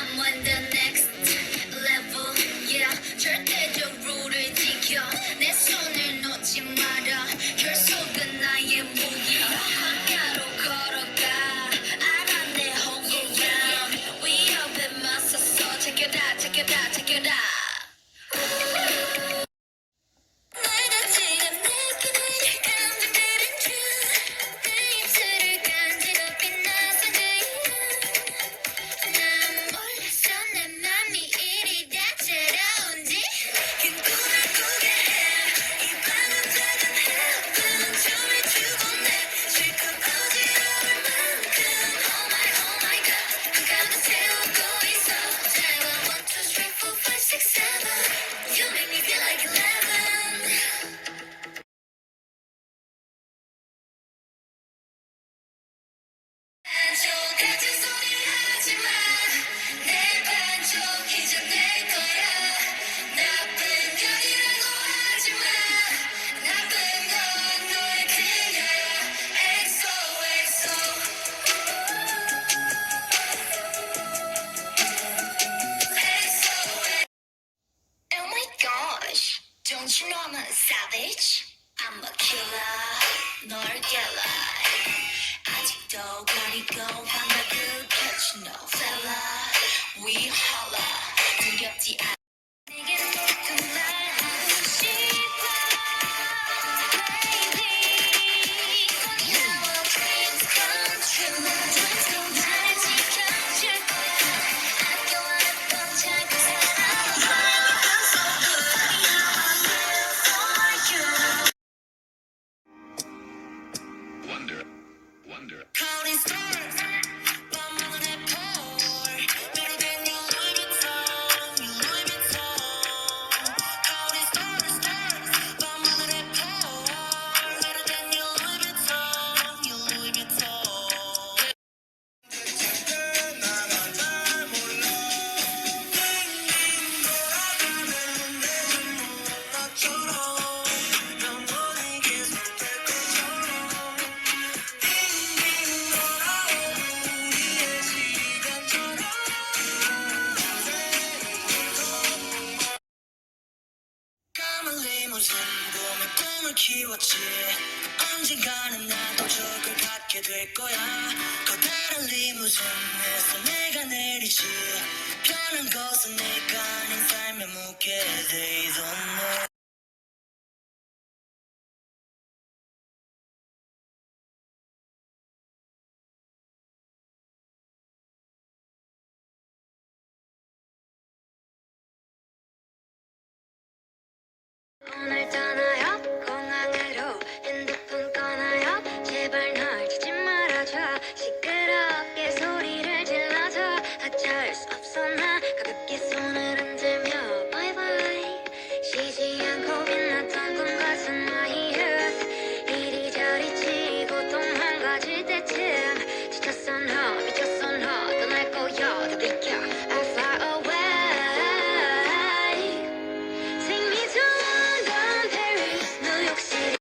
I'm on the next level yeah 절대적으로를 지켜 내 손을 놓지 마라 결속은 나의 무기 한가로 걸어가 알아 내 홍보야 위협에 맞서서 check it out check it out check it out Don't you know I'm a savage? I'm a killer. 널 깨라. 아직도 가리고 환각을 catch no fella. We holla. 두렵지 않아. 내게 모든 말 하고 싶어. Baby. Now our dreams come true. 나를 지켜줄 거야. 아껴왔던 작은 사랑. Counting stars, I'm on that pole. Better than your Louis Vuitton, your Louis Vuitton. Counting stars, I'm on that pole. Better than your Louis Vuitton, your Louis Vuitton. 무슨 꿈에 꿈을 키웠지 언젠가는 나도 저걸 갖게 될 거야 커다란 리무진에서 내가 내리지 편한 것은 내가 아닌 삶에 묻게 They don't know 오늘 떠나